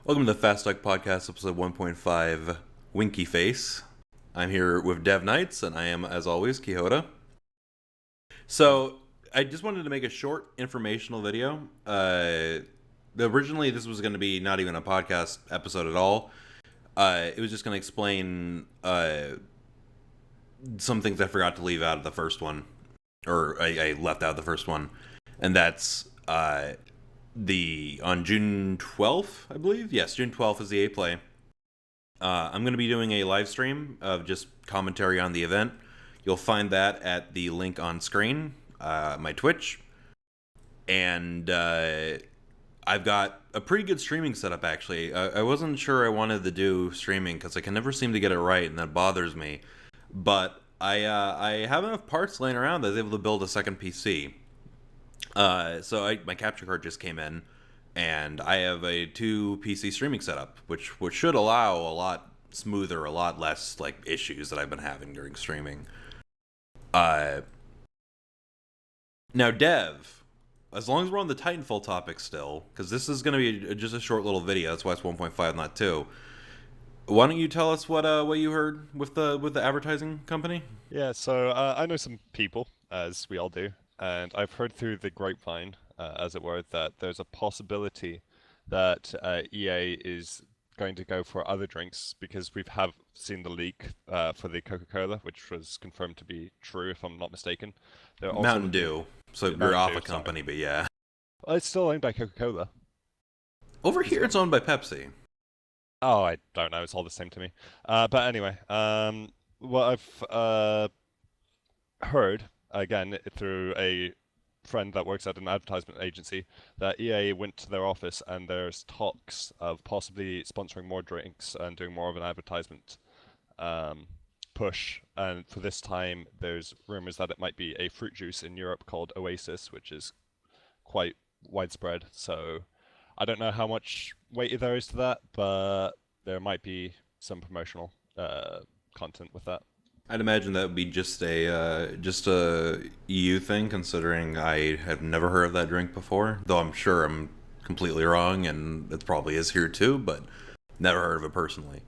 Welcome to the Fast Talk Podcast, episode 1.5, Winky Face. I'm here with Dev Knights, and I am, as always, Kihota. So, I just wanted to make a short informational video. Originally, this was going to be not even a podcast episode at all. It was just going to explain some things I forgot to leave out of the first one, or I left out of the first one, and that's on June 12th, I believe. Yes, June 12th is the A Play. I'm going to be doing a live stream of just commentary on the event. You'll find that at the link on screen, my Twitch. And I've got a pretty good streaming setup, actually. I wasn't sure I wanted to do streaming because I can never seem to get it right, and that bothers me. But I have enough parts laying around that I was able to build a second PC. So my capture card just came in, and I have a 2 PC streaming setup, which should allow a lot smoother, a lot less issues that I've been having during streaming. Now, Dev, as long as we're on the Titanfall topic still, because this is going to be just a short little video, that's why it's 1.5, not 2. Why don't you tell us what you heard with the advertising company? Yeah, so I know some people, as we all do, and I've heard through the grapevine, as it were, that there's a possibility that EA is going to go for other drinks because we have seen the leak for the Coca-Cola, which was confirmed to be true, if I'm not mistaken. They're also Mountain Dew. So you're off a company, but yeah. Well, it's still owned by Coca-Cola. Over here, it's owned by Pepsi. Oh, I don't know. It's all the same to me. But anyway, what I've heard, again, through a friend that works at an advertisement agency, that EA went to their office and there's talks of possibly sponsoring more drinks and doing more of an advertisement push. And for this time, there's rumors that it might be a fruit juice in Europe called Oasis, which is quite widespread. So I don't know how much weight there is to that, but there might be some promotional content with that. I'd imagine that would be just a EU thing, considering I have never heard of that drink before. Though I'm sure I'm completely wrong, and it probably is here too, but never heard of it personally.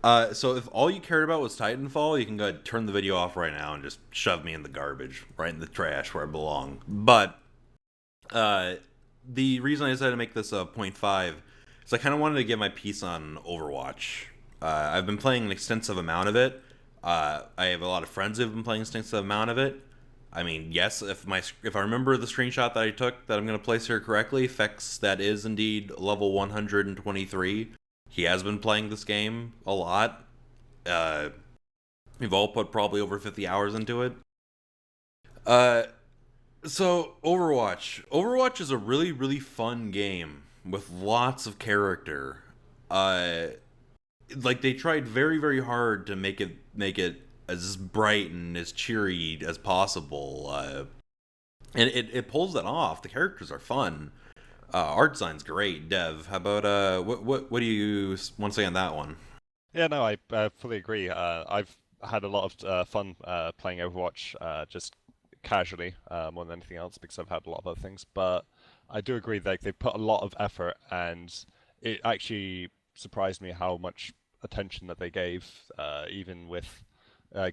So if all you cared about was Titanfall, you can go ahead and turn the video off right now and just shove me in the garbage, right in the trash where I belong. But the reason I decided to make this a 0.5 is I kind of wanted to get my piece on Overwatch. I've been playing an extensive amount of it. I have a lot of friends who've been playing an extensive amount of it. I mean, yes, if I remember the screenshot that I took that I'm going to place here correctly, Fex, that is indeed level 123. He has been playing this game a lot. We've all put probably over 50 hours into it. So, Overwatch is a really, really fun game with lots of character. They tried very, very hard to make it as bright and as cheery as possible. And it pulls that off. The characters are fun. Art design's great. Dev, how about what do you want to say on that one? Yeah, no, I fully agree. I've had a lot of fun playing Overwatch, just casually, more than anything else, because I've had a lot of other things. But I do agree that they've put a lot of effort, and it actually surprised me how much attention that they gave, even with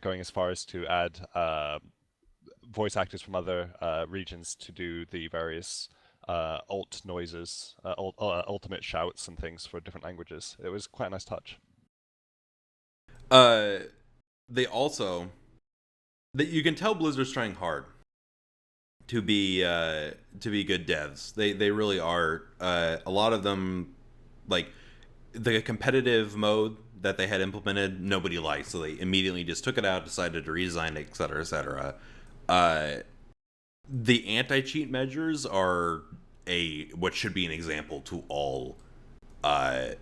going as far as to add voice actors from other regions to do the various alt noises, ultimate shouts and things for different languages. It was quite a nice touch. They also that you can tell Blizzard's trying hard to be good devs. They really are. A lot of them, like the competitive mode that they had implemented, nobody liked, so they immediately just took it out, decided to redesign it, etc., etc. The anti-cheat measures are what should be an example to all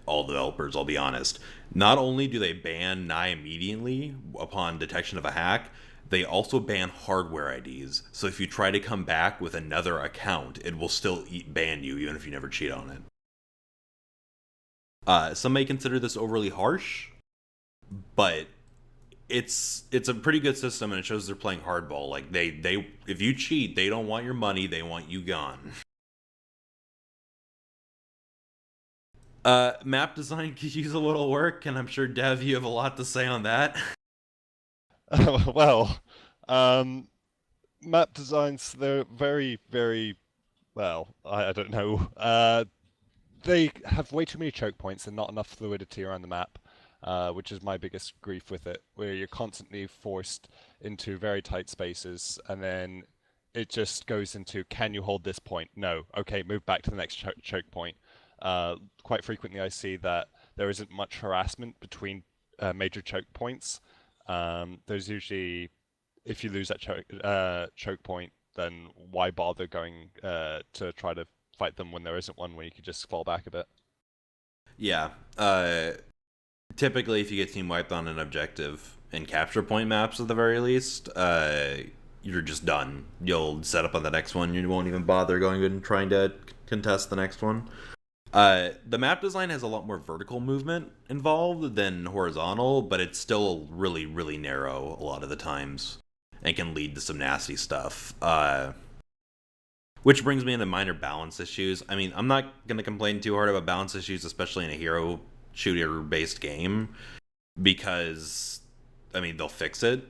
developers. I'll be honest. Not only do they ban nigh immediately upon detection of a hack, they also ban hardware IDs. So if you try to come back with another account, it will still ban you, even if you never cheat on it. Some may consider this overly harsh, but it's a pretty good system, and it shows they're playing hardball. Like they if you cheat, they don't want your money; they want you gone. Map design could use a little work, and I'm sure Dev, you have a lot to say on that. Well, um, map designs, they're very, very, well, I don't know. They have way too many choke points and not enough fluidity around the map, which is my biggest grief with it, where you're constantly forced into very tight spaces, and then it just goes into, can you hold this point? No. Okay, move back to the next choke point. Quite frequently, I see that there isn't much harassment between major choke points. There's usually, if you lose that choke point, then why bother going to try to fight them when there isn't one where you could just fall back a bit? Yeah. Typically, if you get team wiped on an objective in capture point maps at the very least, you're just done. You'll set up on the next one. You won't even bother going and trying to contest the next one. The map design has a lot more vertical movement involved than horizontal, but it's still really, really narrow a lot of the times and can lead to some nasty stuff. Which brings me into minor balance issues. I mean, I'm not going to complain too hard about balance issues, especially in a hero shooter based game, because, I mean, they'll fix it.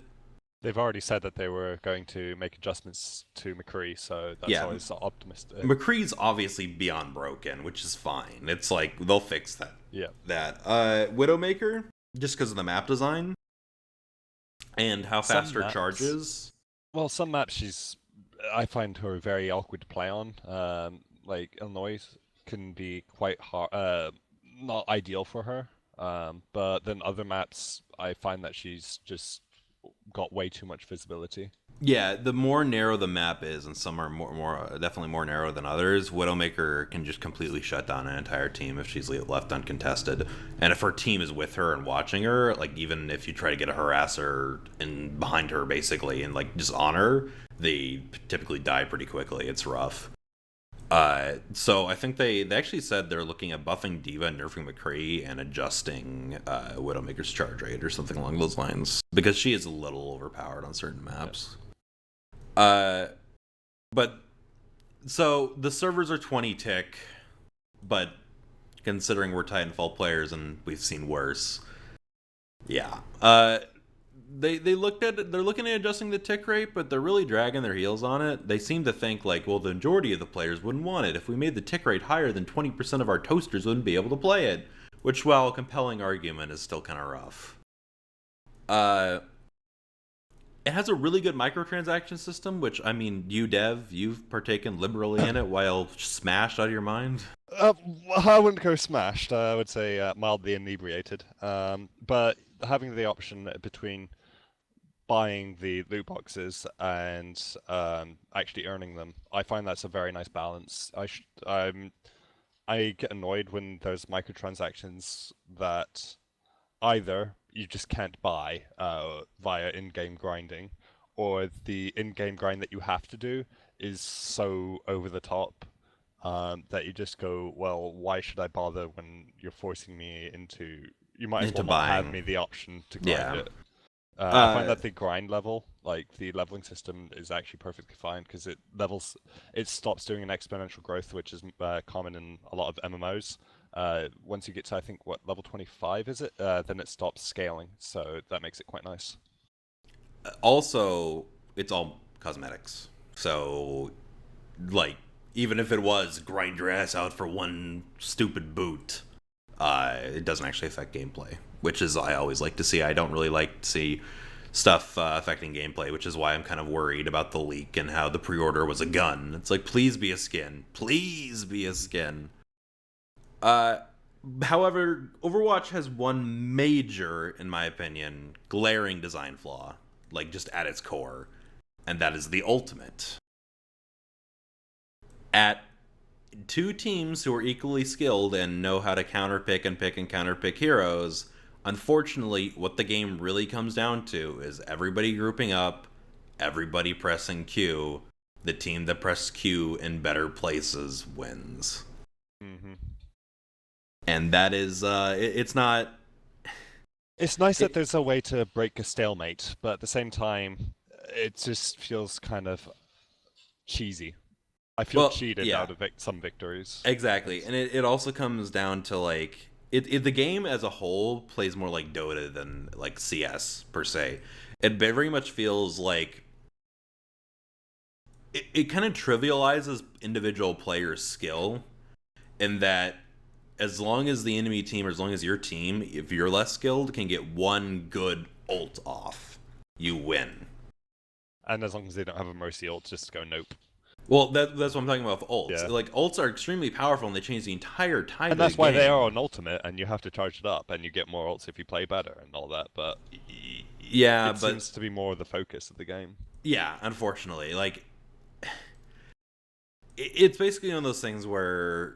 They've already said that they were going to make adjustments to McCree, so that's Yeah, always optimistic. McCree's obviously beyond broken, which is fine. It's like, they'll fix that. Yeah. Widowmaker, just because of the map design and how Some fast her maps, charges. well, some maps I find her very awkward to play on. Like Illinois can be quite hard, not ideal for her. But then other maps, I find that she's just got way too much visibility. Yeah, the more narrow the map is, and some are definitely more narrow than others, Widowmaker can just completely shut down an entire team if she's left uncontested. And if her team is with her and watching her, like even if you try to get a harasser in behind her basically and like just on her, they typically die pretty quickly. It's rough. So I think they actually said they're looking at buffing Diva, nerfing McCree, and adjusting Widowmaker's charge rate or something along those lines because she is a little overpowered on certain maps. But so the servers are 20 tick, but considering we're Titanfall players and we've seen worse, yeah. They're looking at adjusting the tick rate, but they're really dragging their heels on it. They seem to think like, well, the majority of the players wouldn't want it. If we made the tick rate higher, then 20% of our toasters wouldn't be able to play it. Which, while a compelling argument, is still kind of rough. It has a really good microtransaction system, which, I mean, you, Dev, you've partaken liberally in it while smashed out of your mind. Uh, I wouldn't go smashed. I would say mildly inebriated. But having the option between buying the loot boxes and actually earning them, I find that's a very nice balance. I get annoyed when there's microtransactions that either you just can't buy via in-game grinding, or the in-game grind that you have to do is so over the top that you just go, well, why should I bother when you're forcing me into? You might as Into well not have buying. me the option to grind Yeah. it. I find that the grind level, like the leveling system, is actually perfectly fine because it stops doing an exponential growth, which is common in a lot of MMOs. Once you get to, I think, what, level 25 is it? Then it stops scaling, so that makes it quite nice. Also, it's all cosmetics. So, like, even if it was grind your ass out for one stupid boot, it doesn't actually affect gameplay, which is I always like to see. I don't really like to see stuff affecting gameplay, which is why I'm kind of worried about the leak and how the pre-order was a gun. It's like, please be a skin. Please be a skin. However, Overwatch has one major, in my opinion, glaring design flaw, like just at its core, and that is the ultimate. At two teams who are equally skilled and know how to counterpick and pick and counterpick heroes, unfortunately, what the game really comes down to is everybody grouping up, everybody pressing Q. The team that presses Q in better places wins. Hmm. And that is, it's not. It's nice that It, there's a way to break a stalemate, but at the same time, it just feels kind of cheesy. I feel Well, cheated yeah, out of some victories. exactly. And it also comes down to like the game as a whole plays more like Dota than like CS per se. It very much feels like it kind of trivializes individual players' skill in that as long as the enemy team or as long as your team, if you're less skilled, can get one good ult off, you win. And as long as they don't have a mercy ult, just go nope. Well, that's what I'm talking about with ults. Yeah. Like ults are extremely powerful and they change the entire tide And of the that's why they are game. on ultimate, and you have to charge it up, and you get more ults if you play better and all that. But Yeah, it but seems to be more the focus of the game. yeah, unfortunately, like it's basically one of those things where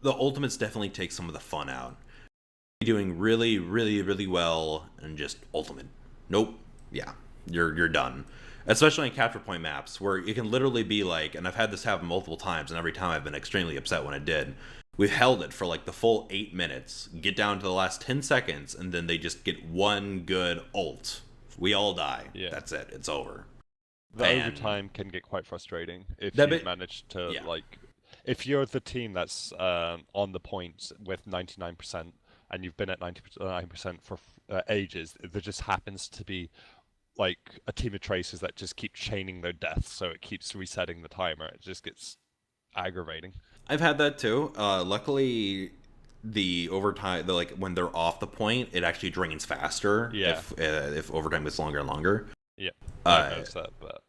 the ultimates definitely take some of the fun out. Doing really, really, really well and just ultimate. Nope. Yeah, you're done. Especially in capture point maps where it can literally be like, and I've had this happen multiple times, and every time I've been extremely upset when it did. We've held it for like the full 8 minutes, get down to the last 10 seconds, and then they just get one good ult. We all die. Yeah. That's it. It's over. The And overtime can get quite frustrating if that you bit, manage to yeah. like, if you're the team that's on the points with 99% and you've been at 99% for ages, there just happens to be like a team of tracers that just keep chaining their deaths, so it keeps resetting the timer. It just gets aggravating. I've had that too. Luckily, the overtime, like when they're off the point, it actually drains faster. Yeah. If overtime gets longer and longer. Yeah, I've noticed that, but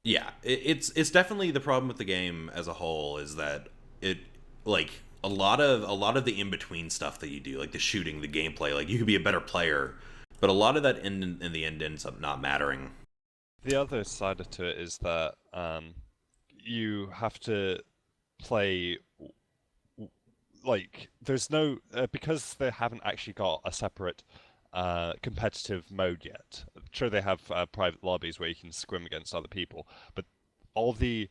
Yeah, it's definitely the problem with the game as a whole is that it like a lot of the in between stuff that you do, like the shooting, the gameplay, like you could be a better player, but a lot of that in the end ends up not mattering. the other side to it is that you have to play like there's no because they haven't actually got a separate competitive mode yet. Sure, they have private lobbies where you can scrim against other people, but all the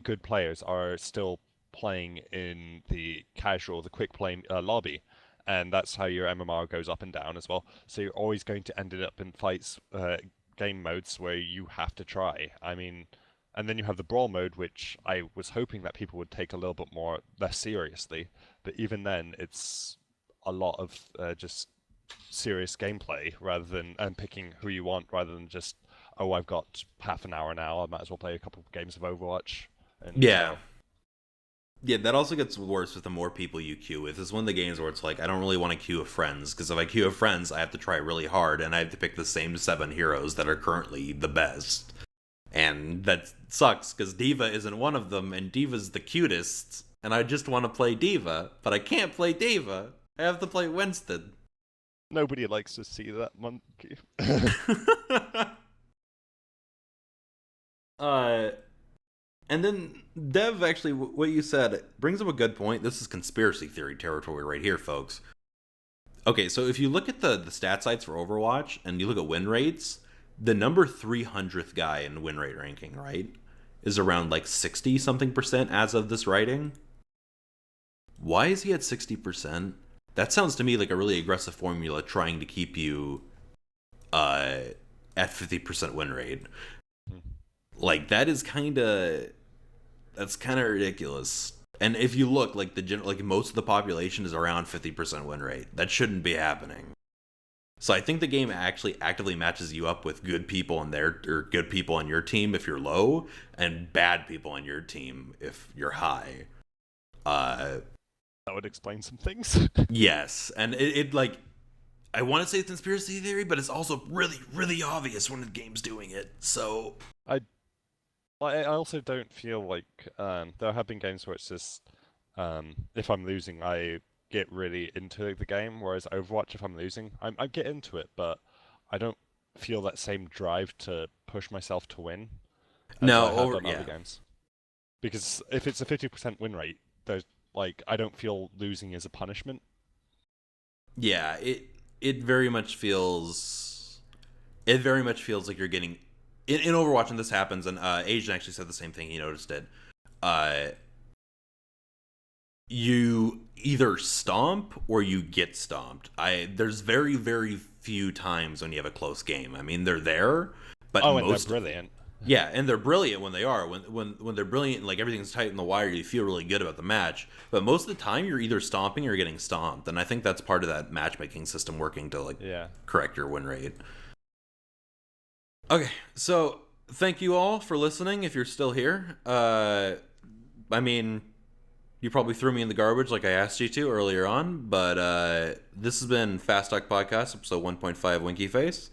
good players are still playing in the casual, the quick play lobby, and that's how your MMR goes up and down as well. So you're always going to end it up in fights, game modes where you have to try. I mean, and then you have the brawl mode, which I was hoping that people would take a little bit more less seriously, but even then, it's a lot of just serious gameplay rather than and picking who you want rather than just oh I've got half an hour now, I might as well play a couple of games of Overwatch. And Yeah. Yeah, that also gets worse with the more people you queue with. It's one of the games where it's like, I don't really want to queue with friends, because if I queue with friends, I have to try really hard, and I have to pick the same 7 heroes that are currently the best. And that sucks, because D.Va isn't one of them, and D.Va's the cutest, and I just want to play D.Va, but I can't play D.Va. I have to play Winston. nobody likes to see that monkey. uh, and then Dev, actually, what you said brings up a good point. This is conspiracy theory territory right here, folks. Okay, so if you look at the stat sites for Overwatch and you look at win rates, the number 300th guy in win rate ranking, right, is around like 60 something percent as of this writing. Why is he at 60%? That sounds to me like a really aggressive formula trying to keep you at 50% win rate. Like that's kind of ridiculous. And if you look, like like most of the population is around 50% win rate. That shouldn't be happening. So I think the game actually actively matches you up with good people on good people on your team if you're low, and bad people on your team if you're high. That would explain some things. Yes, and it like I want to say it's conspiracy theory, but it's also really, really obvious when the game's doing it. So I also don't feel like there have been games where it's just if I'm losing, I get really into the game. Whereas Overwatch, if I'm losing, I get into it, but I don't feel that same drive to push myself to win as I have on other games. Because if it's a 50% win rate, there's like I don't feel losing is a punishment. Yeah, it very much feels like you're getting in Overwatch, and this happens, and Asian actually said the same thing. He noticed it. You either stomp or you get stomped. There's very, very few times when you have a close game. I mean, they're there, but and they're brilliant. Yeah, and they're brilliant when they are. When they're brilliant, like everything's tight in the wire, you feel really good about the match. But most of the time, you're either stomping or getting stomped, and I think that's part of that matchmaking system working to like Yeah. correct your win rate. Okay, so thank you all for listening. If you're still here, I mean, you probably threw me in the garbage like I asked you to earlier on, but this has been Fast Talk Podcast, episode 1.5 Winky Face.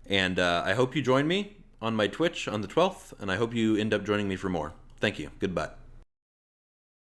And I hope you join me on my Twitch on the 12th, and I hope you end up joining me for more. Thank you. Goodbye.